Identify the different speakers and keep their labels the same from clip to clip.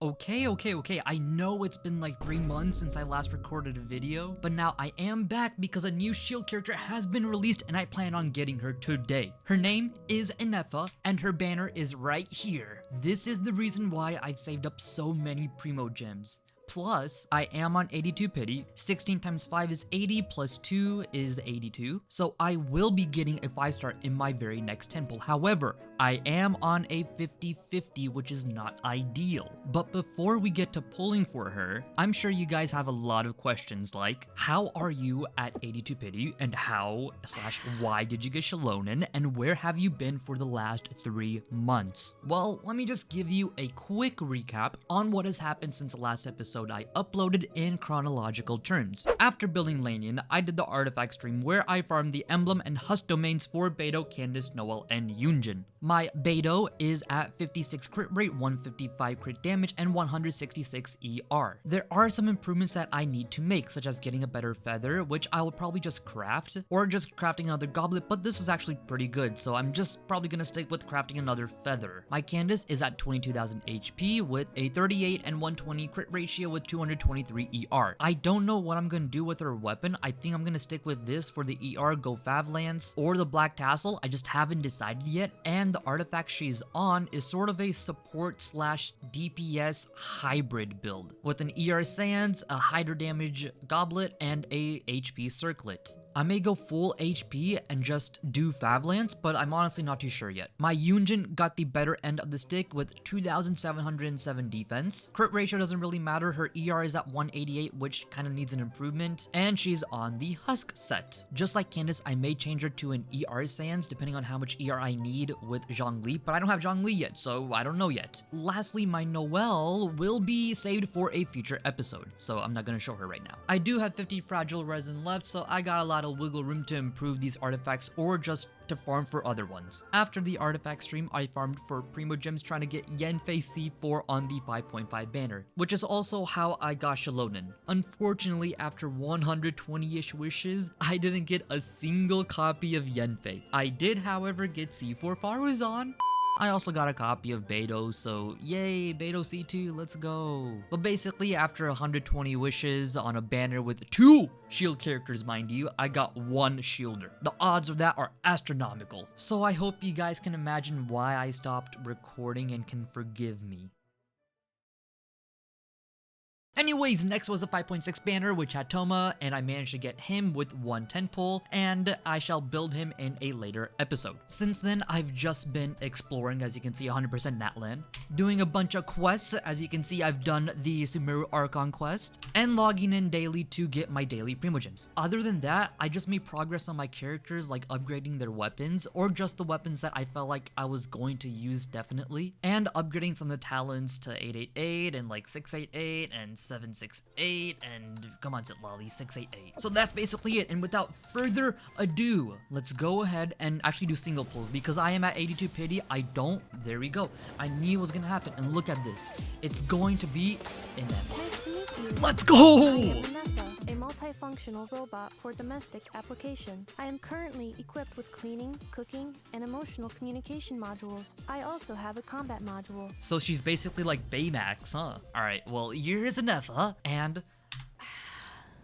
Speaker 1: Okay. I know it's been like 3 months since I last recorded a video, but now I am back because a new shield character has been released and I plan on getting her today. Her name is Ineffa and her banner is right here. This is the reason why I've saved up so many primo gems. Plus, I am on 82 pity, 16 times 5 is 80, plus 2 is 82, so I will be getting a 5-star in my very next temple. However, I am on a 50-50, which is not ideal. But before we get to pulling for her, I'm sure you guys have a lot of questions like, how are you at 82 pity, and how/why did you get Shalonen, and where have you been for the last 3 months? Well, let me just give you a quick recap on what has happened since the last episode I uploaded in chronological terms. After building Lan Yan, I did the artifact stream where I farmed the emblem and husk domains for Beidou, Candace, Noelle, and Yunjin. My Beidou is at 56 crit rate, 155 crit damage, and 166 ER. There are some improvements that I need to make, such as getting a better feather, which I will probably just craft, or just crafting another goblet, but this is actually pretty good, so I'm just probably gonna stick with crafting another feather. My Candace is at 22,000 HP with a 38 and 120 crit ratio with 223 ER. I don't know what I'm gonna do with her weapon. I think I'm gonna stick with this for the ER, go Fav Lance, or the Black Tassel. I just haven't decided yet, and the artifact she's on is sort of a support slash DPS hybrid build, with an ER Sands, a Hydro damage goblet, and a HP circlet. I may go full HP and just do Fav Lance, but I'm honestly not too sure yet. My Yunjin got the better end of the stick with 2,707 defense. Crit ratio doesn't really matter, her ER is at 188, which kind of needs an improvement, and she's on the Husk set. Just like Candace, I may change her to an ER Sands depending on how much ER I need with Zhongli, but I don't have Zhongli yet, so I don't know yet. Lastly, my Noelle will be saved for a future episode, so I'm not gonna show her right now. I do have 50 fragile resin left, so I got a lot of wiggle room to improve these artifacts or just to farm for other ones. After the artifact stream, I farmed for primo gems trying to get Yanfei C4 on the 5.5 banner, which is also how I got Shalonen. Unfortunately, after 120-ish wishes, I didn't get a single copy of Yanfei. I did, however, get C4 Faruzan. I also got a copy of Beidou, so yay, Beidou C2, let's go. But basically, after 120 wishes on a banner with 2 shield characters, mind you, I got 1 shielder. The odds of that are astronomical. So I hope you guys can imagine why I stopped recording and can forgive me. Anyways, next was a 5.6 banner, which had Thoma, and I managed to get him with 110 pull, and I shall build him in a later episode. Since then, I've just been exploring, as you can see, 100% Natlan, doing a bunch of quests. As you can see, I've done the Sumeru Archon quest, and logging in daily to get my daily primogems. Other than that, I just made progress on my characters, like upgrading their weapons, or just the weapons that I felt like I was going to use definitely, and upgrading some of the talents to 888 and like 688 and 768, and come on Citlali, 688. So that's basically it, and without further ado, let's go ahead and actually do single pulls, because I am at 82 pity. There we go. I knew it was gonna happen, and look at this. It's going to be Ineffa.
Speaker 2: Nice to meet you.
Speaker 1: Let's go!
Speaker 2: I am Ineffa, a multifunctional robot for domestic application. I am currently equipped with cleaning, cooking, and emotional communication modules. I also have a combat module.
Speaker 1: So she's basically like Baymax, huh? Alright, well, here's Ineffa, and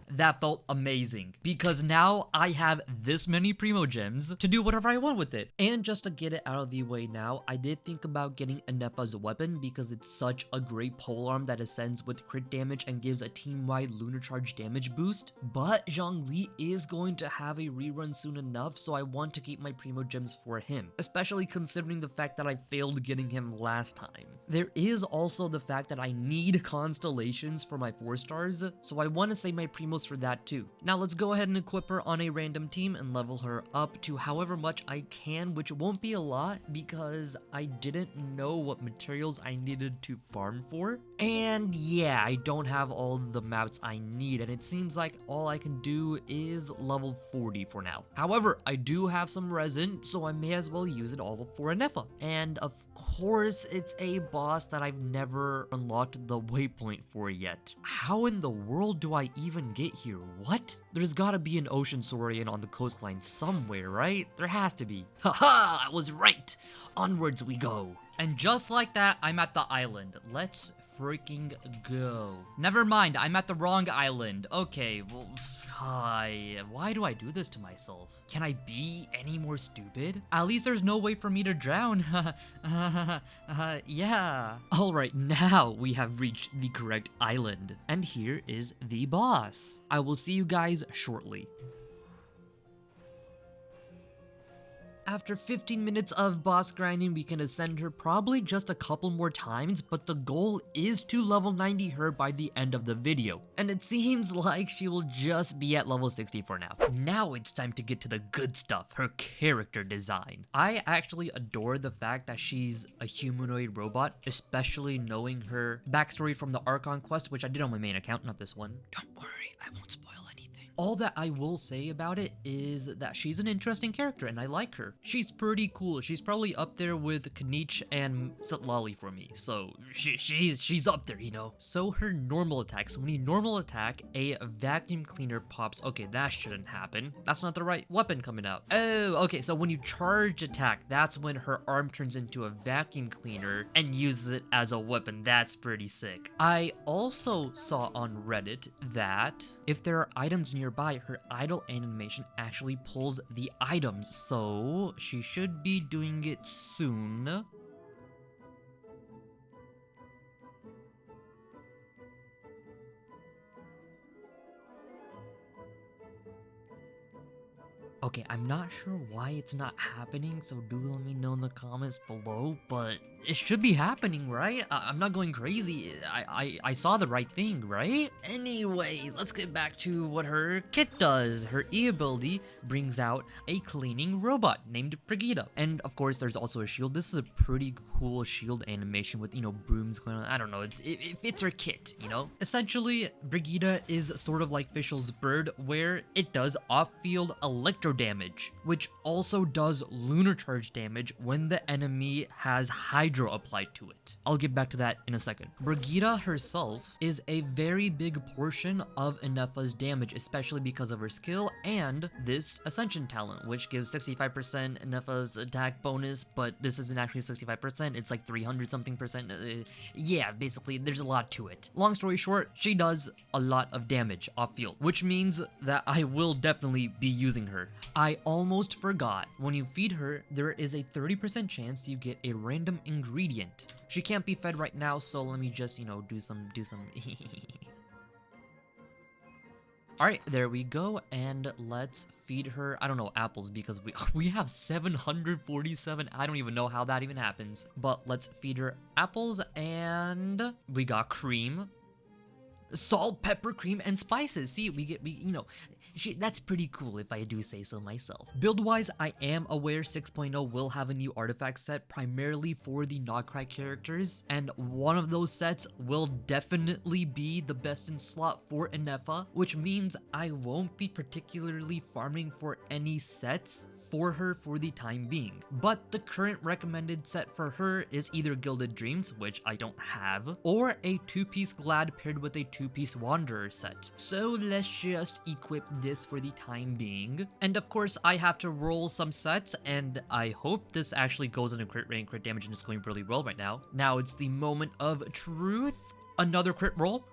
Speaker 1: that felt amazing, because now I have this many primo gems to do whatever I want with it. And just to get it out of the way now, I did think about getting Ineffa's weapon because it's such a great polearm that ascends with crit damage and gives a team-wide lunar charge damage boost. But Zhongli is going to have a rerun soon enough, so I want to keep my primo gems for him, especially considering the fact that I failed getting him last time. There is also the fact that I need constellations for my 4 stars, so I want to save my primos for that too. Now let's go ahead and equip her on a random team and level her up to however much I can, which won't be a lot because I didn't know what materials I needed to farm for. And yeah, I don't have all the maps I need, and it seems like all I can do is level 40 for now. However, I do have some resin, so I may as well use it all for Ineffa. And of course, it's a boss that I've never unlocked the waypoint for yet. How in the world do I even get here? What? There's gotta be an ocean saurian on the coastline somewhere, right? There has to be. Haha, I was right! Onwards we go. And just like that, I'm at the island. Let's freaking go. Never mind, I'm at the wrong island. Okay, well, why do I do this to myself? Can I be any more stupid? At least there's no way for me to drown. Yeah. Alright, now we have reached the correct island. And here is the boss. I will see you guys shortly. After 15 minutes of boss grinding, we can ascend her probably just a couple more times, but the goal is to level 90 her by the end of the video. And it seems like she will just be at level 60 for now. Now it's time to get to the good stuff, her character design. I actually adore the fact that she's a humanoid robot, especially knowing her backstory from the Archon quest, which I did on my main account, not this one. Don't worry, I won't spoil anything. All that I will say about it is that she's an interesting character and I like her. She's pretty cool. She's probably up there with Kanich and Citlali for me. So she's up there, you know. So her normal attacks, when you normal attack, a vacuum cleaner pops. Okay, that shouldn't happen. That's not the right weapon coming out. Oh, okay, so when you charge attack, that's when her arm turns into a vacuum cleaner and uses it as a weapon. That's pretty sick. I also saw on Reddit that if there are items nearby, her idle animation actually pulls the items, so she should be doing it soon. Okay, I'm not sure why it's not happening, so do let me know in the comments below, but it should be happening, right? I'm not going crazy. I saw the right thing, right? Anyways, let's get back to what her kit does. Her E ability brings out a cleaning robot named Brigida. And of course, there's also a shield. This is a pretty cool shield animation with, you know, brooms going on. I don't know, it fits her kit, you know? Essentially, Brigida is sort of like Fischl's bird, where it does off-field electro damage, which also does lunar charge damage when the enemy has hydro applied to it. I'll get back to that in a second. Brigida herself is a very big portion of Ineffa's damage, especially because of her skill and this Ascension talent, which gives 65% Ineffa's attack bonus, but this isn't actually 65%, it's like 300 something percent. Yeah, basically, there's a lot to it. Long story short, she does a lot of damage off field, which means that I will definitely be using her. I almost forgot, when you feed her, there is a 30% chance you get a random ingredient. She can't be fed right now, so let me just, you know, do some Alright, there we go, and let's feed her, I don't know, apples, because we have 747, I don't even know how that even happens. But let's feed her apples, and we got cream. Salt, pepper, cream, and spices. See, you know, that's pretty cool if I do say so myself. Build-wise, I am aware 6.0 will have a new artifact set primarily for the Nogcry characters, and one of those sets will definitely be the best in slot for Ineffa, which means I won't be particularly farming for any sets for her for the time being. But the current recommended set for her is either Gilded Dreams, which I don't have, or a 2-piece Glad paired with a 2-piece Wanderer set. So let's just equip this for the time being. And of course, I have to roll some sets, and I hope this actually goes into crit rate and crit damage, and it's going really well right now. Now it's the moment of truth. Another crit roll.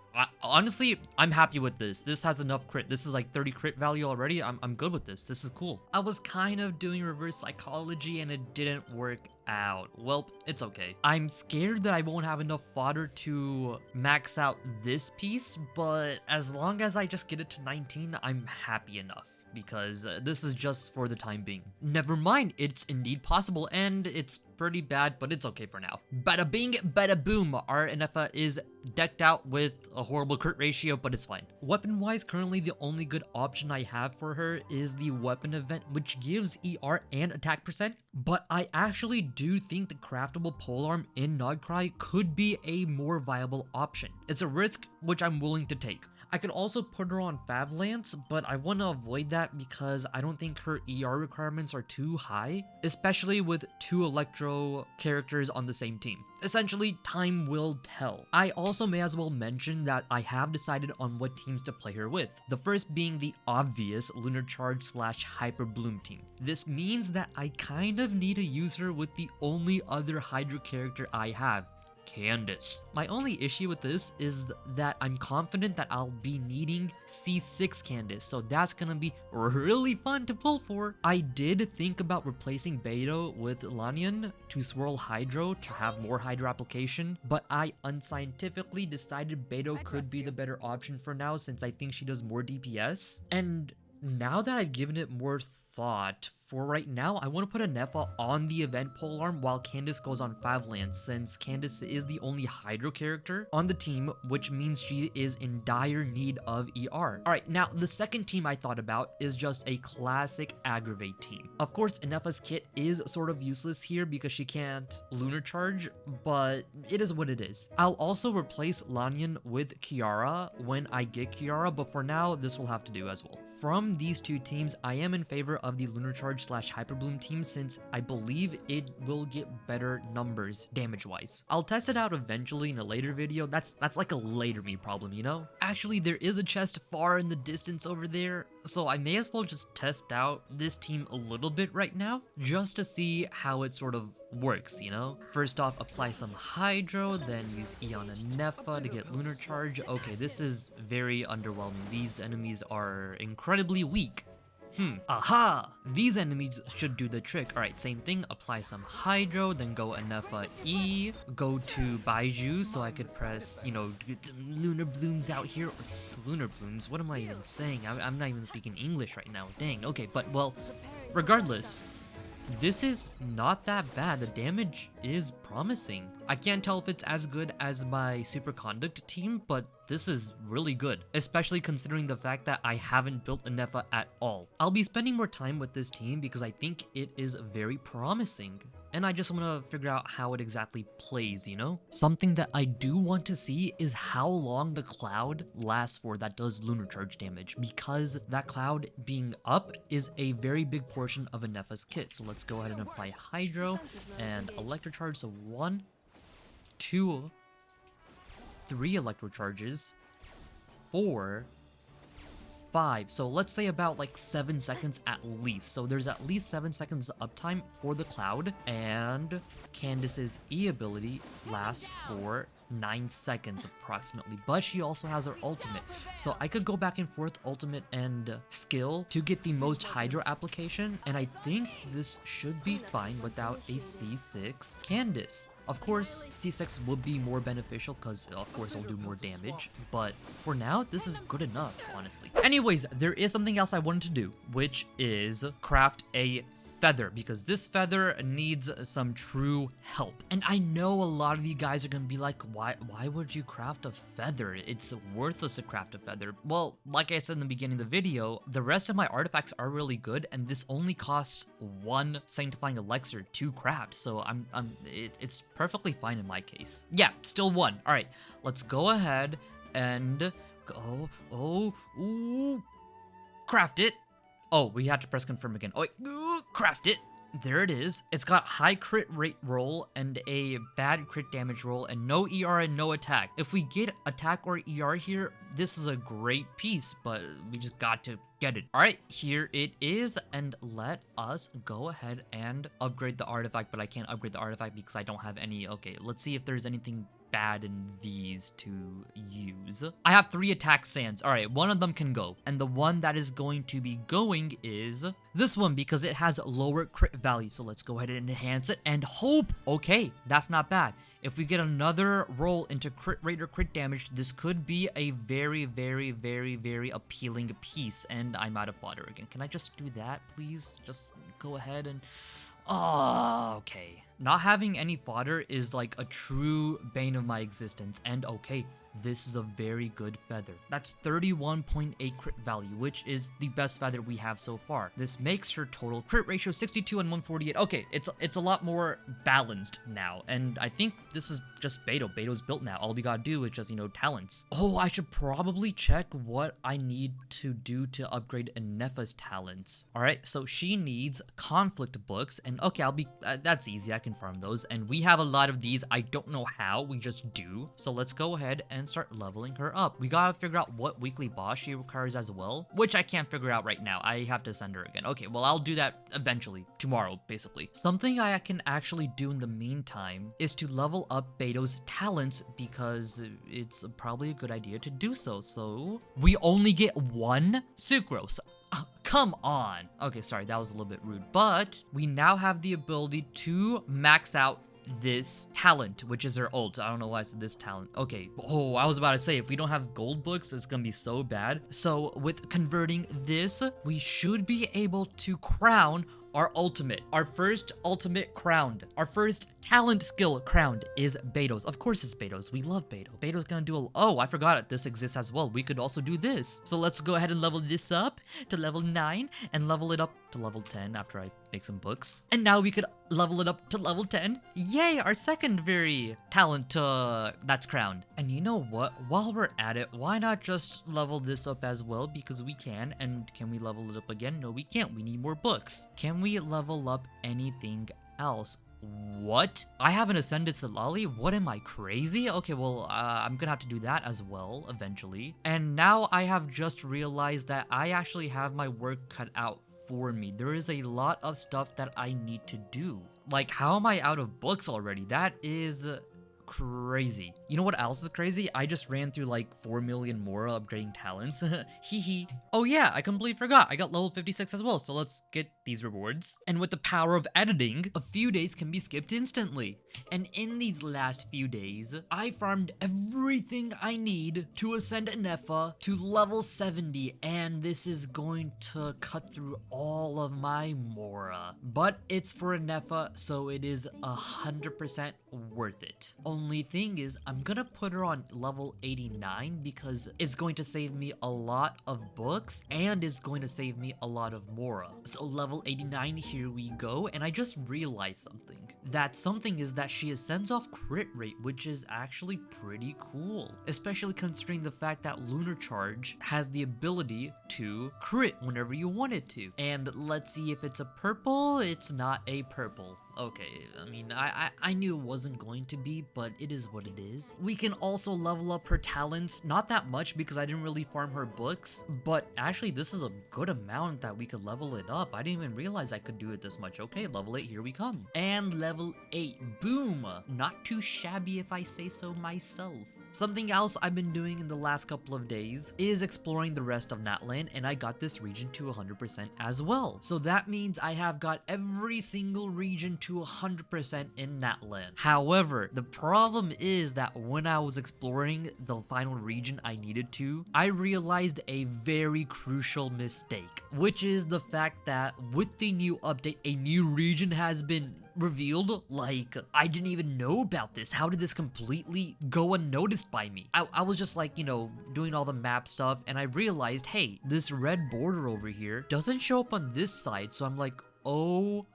Speaker 1: Honestly, I'm happy with this. This has enough crit. This is like 30 crit value already. I'm good with this. This is cool. I was kind of doing reverse psychology and it didn't work out. Well, it's okay. I'm scared that I won't have enough fodder to max out this piece, but as long as I just get it to 19, I'm happy enough, because this is just for the time being. Never mind, it's indeed possible, and it's pretty bad, but it's okay for now. Bada bing, bada boom. Our Ineffa is decked out with a horrible crit ratio, but it's fine. Weapon-wise, currently the only good option I have for her is the weapon event, which gives ER and attack percent, but I actually do think the craftable polearm in Nogcry could be a more viable option. It's a risk which I'm willing to take. I could also put her on Fav Lance, but I want to avoid that because I don't think her ER requirements are too high, especially with 2 Electro characters on the same team. Essentially, time will tell. I also may as well mention that I have decided on what teams to play her with. The first being the obvious Lunar Charge / Hyper Bloom team. This means that I kind of need to use her with the only other Hydra character I have, Candace. My only issue with this is that I'm confident that I'll be needing C6 Candace, so that's gonna be really fun to pull for. I did think about replacing Beidou with Lan Yan to swirl Hydro to have more Hydro application, but I unscientifically decided Beidou could be the better option for now since I think she does more DPS. And now that I've given it more thought, for right now, I want to put Ineffa on the event polearm while Candace goes on 5 lands, since Candace is the only Hydro character on the team, which means she is in dire need of ER. Alright, now the second team I thought about is just a classic aggravate team. Of course, Ineffa's kit is sort of useless here because she can't lunar charge, but it is what it is. I'll also replace Lan Yan with Kirara when I get Kirara, but for now, this will have to do as well. From these two teams, I am in favor of the lunar charge / hyperbloom team since I believe it will get better numbers damage wise. I'll test it out eventually in a later video. That's like a later me problem, you know? Actually, there is a chest far in the distance over there, so I may as well just test out this team a little bit right now just to see how it sort of works, you know? First off, apply some Hydro, then use Eon and Ineffa to get lunar charge. Okay, this is very underwhelming. These enemies are incredibly weak. Aha! These enemies should do the trick. Alright, same thing. Apply some Hydro, then go Ineffa E, go to Baizhu so I could press, you know, get some lunar blooms out here. Lunar blooms? What am I even saying? I'm not even speaking English right now. Dang. Okay, but well, regardless, this is not that bad. The damage is promising. I can't tell if it's as good as my Superconduct team, but this is really good, especially considering the fact that I haven't built Ineffa at all. I'll be spending more time with this team because I think it is very promising. And I just want to figure out how it exactly plays, you know? Something that I do want to see is how long the cloud lasts for that does lunar charge damage, because that cloud being up is a very big portion of Ineffa's kit. So let's go ahead and apply Hydro and Electro Charge. So 1, 2, 3 Electro Charges, 4, 5. So let's say about like 7 seconds at least. So there's at least 7 seconds uptime for the cloud, and Candace's E ability lasts for 9 seconds approximately, but she also has her ultimate. So I could go back and forth ultimate and skill to get the most Hydro application, and I think this should be fine without a C6 Candace. Of course, C6 would be more beneficial because, of course, it'll do more damage, but for now, this is good enough, honestly. Anyways, there is something else I wanted to do, which is craft a feather, because this feather needs some true help. And I know a lot of you guys are gonna be like, why would you craft a feather? It's worthless to craft a feather. Well, like I said in the beginning of the video, the rest of my artifacts are really good, and this only costs 1 sanctifying elixir to craft, so it's perfectly fine in my case. Yeah, still 1. All right, let's go ahead and go. Craft it. Oh, we had to press confirm again. Oh, wait, craft it. There it is. It's got high crit rate roll and a bad crit damage roll and no ER and no attack. If we get attack or ER here, this is a great piece, but we just got to get it. All right, here it is, and let us go ahead and upgrade the artifact, but I can't upgrade the artifact because I don't have any. Okay, let's see if there's anything bad in these to use. I have 3 attack sands. All right, one of them can go, and the one that is going to be going is this one because it has lower crit value. So let's go ahead and enhance it and hope. Okay, that's not bad. If we get another roll into crit rate or crit damage, this could be a very, very, very, very appealing piece. And I'm out of fodder again. Can I just do that, please? Just go ahead and... Oh, okay. Not having any fodder is like a true bane of my existence, and okay, this is a very good feather. That's 31.8 crit value, which is the best feather we have so far. This makes her total crit ratio 62 and 148. Okay, it's a lot more balanced now, and I think this is just Beidou. Beidou's built now. All we gotta do is just, you know, talents. Oh, I should probably check what I need to do to upgrade Ineffa's talents. All right, so she needs conflict books, and okay, that's easy. I can can farm those. And we have a lot of these. I don't know how, we just do. So let's go ahead and start leveling her up. We gotta figure out what weekly boss she requires as well, which I can't figure out right now. I have to send her again. Okay, well, I'll do that eventually, tomorrow, basically. Something I can actually do in the meantime is to level up Beidou's talents, because it's probably a good idea to do so. So we only get one sucrose. Come on. Okay, sorry, that was a little bit rude, but we now have the ability to max out this talent, which is her ult. I don't know why I said this talent. Okay. Oh, I was about to say, if we don't have gold books, it's gonna be so bad. So with converting this, we should be able to crown our ultimate. Our first ultimate crowned. Our first talent skill crowned is Beidou's. Of course it's Beidou's. We love Beidou. Beidou's gonna do oh, I forgot it. This exists as well. We could also do this. So let's go ahead and level this up to level 9 and level it up to level 10 after I make some books. And now we could level it up to level 10. Yay, our secondary talent that's crowned. And you know what? While we're at it, why not just level this up as well? Because we can. And can we level it up again? No, we can't. We need more books. Can we level up anything else? What? I haven't ascended Citlali? What, am I crazy? Okay, well, I'm gonna have to do that as well eventually. And now I have just realized that I actually have my work cut out for me. There is a lot of stuff that I need to do. Like, how am I out of books already? That is crazy. You know what else is crazy? I just ran through like 4 million more upgrading talents. Hee hee. Oh yeah, I completely forgot. I got level 56 as well, so let's get these rewards. And with the power of editing, a few days can be skipped instantly. And in these last few days, I farmed everything I need to ascend Ineffa to level 70, and this is going to cut through all of my Mora. But it's for Ineffa, so it is 100% worth it. Only thing is, I'm gonna put her on level 89 because it's going to save me a lot of books and it's going to save me a lot of Mora. So level 89, here we go. And I just realized something. That something is that she ascends off crit rate, which is actually pretty cool. Especially considering the fact that Lunar Charge has the ability to crit whenever you want it to. And let's see if it's a purple. It's not a purple. Okay, I mean, I knew it wasn't going to be, but it is what it is. We can also level up her talents, not that much because I didn't really farm her books, but actually this is a good amount that we could level it up. I didn't even realize I could do it this much. Okay, level 8, here we come. And level 8, boom! Not too shabby if I say so myself. Something else I've been doing in the last couple of days is exploring the rest of Natlan, and I got this region to 100% as well. So that means I have got every single region to 100% in Natlan. However, the problem is that when I was exploring the final region I needed to, I realized a very crucial mistake, which is the fact that with the new update, a new region has been revealed. Like, I didn't even know about this. How did this completely go unnoticed by me? I was just like, you know, doing all the map stuff, and I realized, hey, this red border over here doesn't show up on this side. So I'm like, oh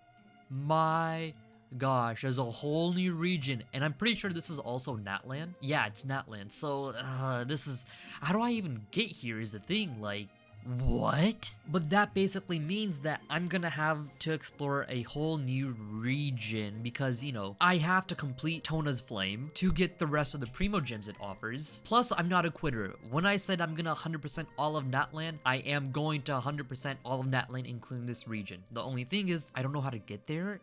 Speaker 1: my gosh, there's a whole new region, and I'm pretty sure this is also Natlan. Yeah, it's Natlan. So this is, how do I even get here is the thing. Like, what? But that basically means that I'm gonna have to explore a whole new region because, you know, I have to complete Tona's Flame to get the rest of the Primo Gems it offers. Plus, I'm not a quitter. When I said I'm gonna 100% all of Natlan, I am going to 100% all of Natlan, including this region. The only thing is, I don't know how to get there.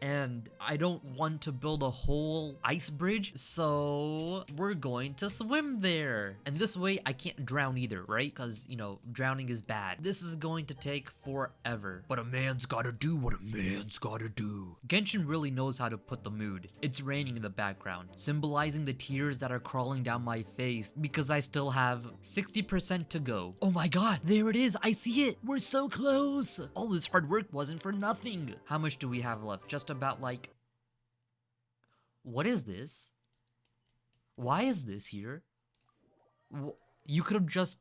Speaker 1: And I don't want to build a whole ice bridge, so we're going to swim there. And this way, I can't drown either, right? Because, you know, drowning is bad. This is going to take forever. But a man's gotta do what a man's gotta do. Genshin really knows how to put the mood. It's raining in the background, symbolizing the tears that are crawling down my face because I still have 60% to go. Oh my god, there it is, I see it. We're so close. All this hard work wasn't for nothing. How much do we have left? Just about like, what is this? Why is this here? You could have just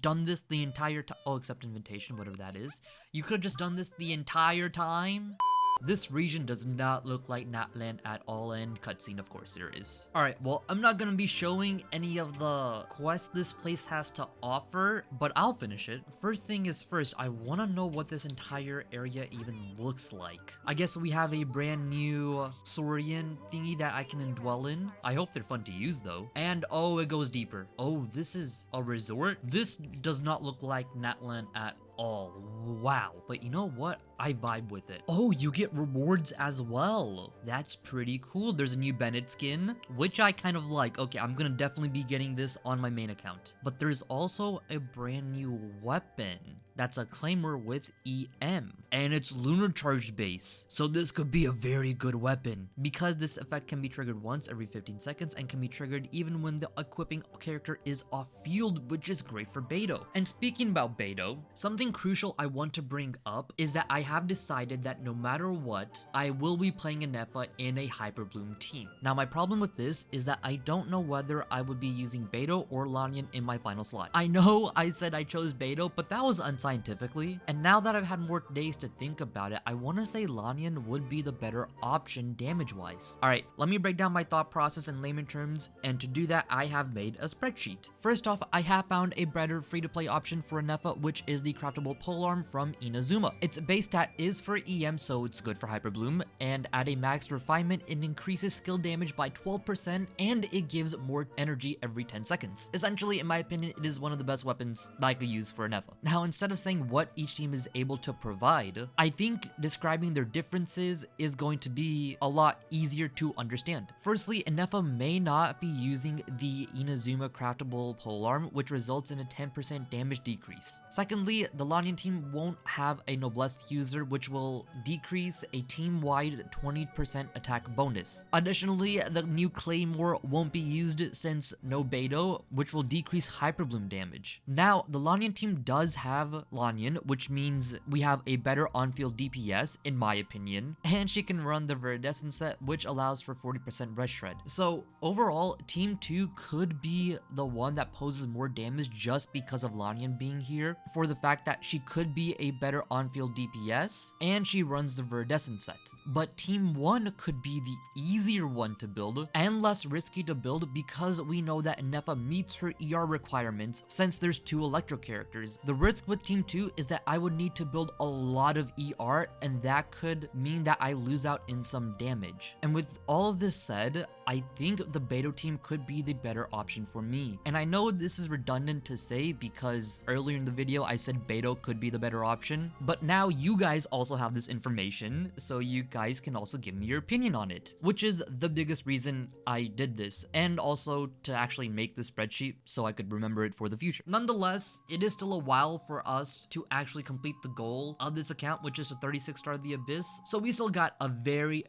Speaker 1: done this the entire time. Oh, except invitation, whatever that is. You could have just done this the entire time. This region does not look like Natlan at all, and cutscene of course there is. Alright, well, I'm not gonna be showing any of the quests this place has to offer, but I'll finish it. First thing is first, I wanna know what this entire area even looks like. I guess we have a brand new Saurian thingy that I can indwell in. I hope they're fun to use though. And oh, it goes deeper. Oh, this is a resort? This does not look like Natlan at all. Wow. But you know what? I vibe with it. Oh, you get rewards as well. That's pretty cool. There's a new Bennett skin, which I kind of like. Okay, I'm gonna definitely be getting this on my main account. But there's also a brand new weapon. That's a Claymore with EM, and it's lunar charged base. So this could be a very good weapon because this effect can be triggered once every 15 seconds and can be triggered even when the equipping character is off field, which is great for Beidou. And speaking about Beidou, something crucial I want to bring up is that I have decided that no matter what, I will be playing Ineffa in a Hyperbloom team. Now my problem with this is that I don't know whether I would be using Beidou or Lan Yan in my final slot. I know I said I chose Beidou, but that was unscientifically, and now that I've had more days to think about it, I want to say Lan Yan would be the better option damage-wise. Alright, let me break down my thought process in layman terms, and to do that I have made a spreadsheet. First off, I have found a better free-to-play option for Ineffa, which is the craftable polearm from Inazuma. Its base stat is for EM, so it's good for Hyperbloom, and at a max refinement, it increases skill damage by 12%, and it gives more energy every 10 seconds. Essentially, in my opinion, it is one of the best weapons that I could use for Ineffa. Now, instead of saying what each team is able to provide, I think describing their differences is going to be a lot easier to understand. Firstly, Ineffa may not be using the Inazuma craftable polearm, which results in a 10% damage decrease. Secondly, the Lan Yan team won't have a noblesse user, which will decrease a team-wide 20% attack bonus. Additionally, the new Claymore won't be used since no Beidou, which will decrease Hyperbloom damage. Now, the Lan Yan team does have Lan Yan, which means we have a better on-field DPS, in my opinion, and she can run the Viridescent set, which allows for 40% red shred. So overall, Team 2 could be the one that poses more damage just because of Lan Yan being here, for the fact that she could be a better on-field DPS, and she runs the Viridescent set. But Team 1 could be the easier one to build, and less risky to build because we know that Ineffa meets her ER requirements since there's 2 Electro characters. The risk with Team 2 is that I would need to build a lot of ER, and that could mean that I lose out in some damage. And with all of this said, I think the Beidou team could be the better option for me. And I know this is redundant to say because earlier in the video I said Beidou could be the better option, but now you guys also have this information, so you guys can also give me your opinion on it, which is the biggest reason I did this, and also to actually make the spreadsheet so I could remember it for the future. Nonetheless, it is still a while for us to actually complete the goal of this account, which is to 36 star the Abyss, so we still got a very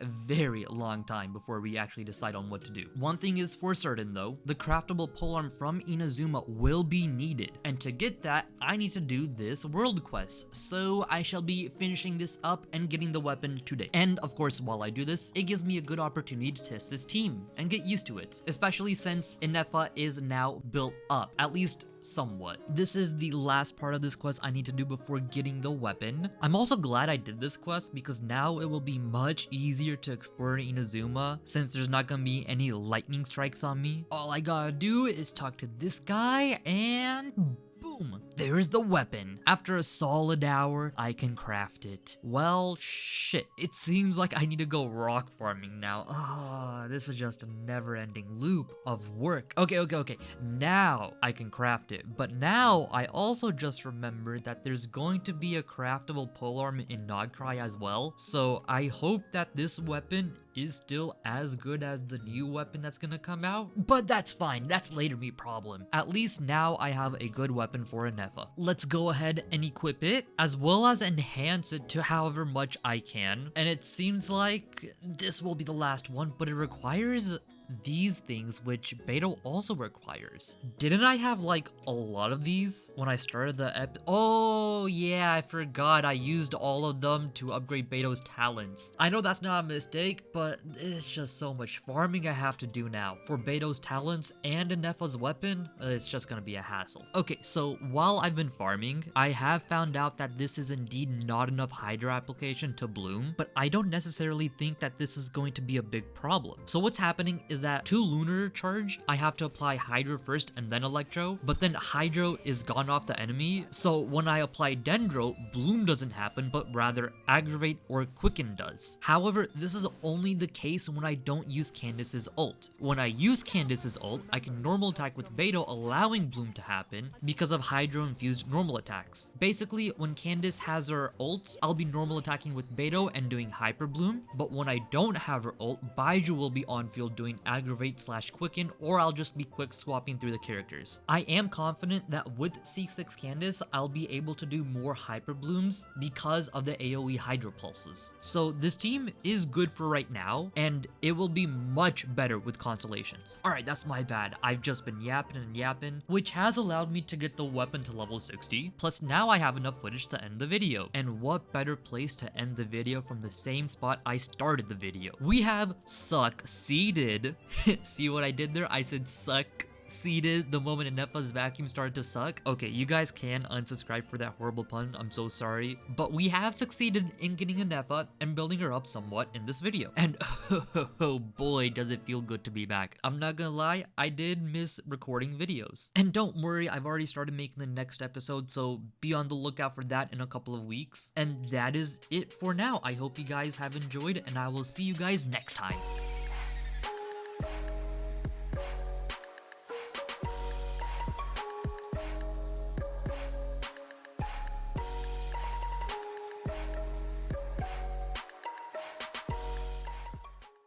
Speaker 1: long time before we actually decide on what to do. One thing is for certain though, the craftable polearm from Inazuma will be needed, and to get that, I need to do this world quest, so I shall be finishing this up and getting the weapon today. And of course, while I do this, it gives me a good opportunity to test this team and get used to it, especially since Ineffa is now built up, at least somewhat. This is the last part of this quest I need to do before getting the weapon. I'm also glad I did this quest because now it will be much easier to explore Inazuma since there's not gonna be any lightning strikes on me. All I gotta do is talk to this guy and boom, there's the weapon. After a solid hour, I can craft it. Well, shit. It seems like I need to go rock farming now. This is just a never-ending loop of work. Okay. Now I can craft it. But now I also just remembered that there's going to be a craftable polearm in Nogcry as well. So I hope that this weapon is still as good as the new weapon that's gonna come out. But that's fine, that's later me problem. At least now I have a good weapon for Ineffa. Let's go ahead and equip it, as well as enhance it to however much I can. And it seems like this will be the last one, but it requires these things, which Beidou also requires. Didn't I have like a lot of these when I started the Oh yeah, I forgot I used all of them to upgrade Beidou's talents. I know that's not a mistake, but it's just so much farming I have to do now. For Beidou's talents and Ineffa's weapon, it's just gonna be a hassle. Okay, so while I've been farming, I have found out that this is indeed not enough Hydra application to bloom, but I don't necessarily think that this is going to be a big problem. So what's happening is that to Lunar Charge, I have to apply Hydro first and then Electro, but then Hydro is gone off the enemy, so when I apply Dendro, bloom doesn't happen, but rather Aggravate or Quicken does. However, this is only the case when I don't use Candace's ult. When I use Candace's ult, I can normal attack with Beidou, allowing bloom to happen because of Hydro infused normal attacks. Basically, when Candace has her ult, I'll be normal attacking with Beidou and doing Hyper Bloom, but when I don't have her ult, Baizhu will be on field doing Aggravate / Quicken, or I'll just be quick swapping through the characters. I am confident that with C6 Candace, I'll be able to do more Hyper Blooms because of the AoE Hydro Pulses. So this team is good for right now, and it will be much better with constellations. Alright, that's my bad. I've just been yapping and yapping, which has allowed me to get the weapon to level 60, plus now I have enough footage to end the video. And what better place to end the video from the same spot I started the video. We have succeeded. See what I did there? I said succeeded the moment Ineffa's vacuum started to suck. Okay, you guys can unsubscribe for that horrible pun, I'm so sorry. But we have succeeded in getting Ineffa and building her up somewhat in this video. And oh boy, does it feel good to be back. I'm not gonna lie, I did miss recording videos. And don't worry, I've already started making the next episode, so be on the lookout for that in a couple of weeks. And that is it for now. I hope you guys have enjoyed, and I will see you guys next time.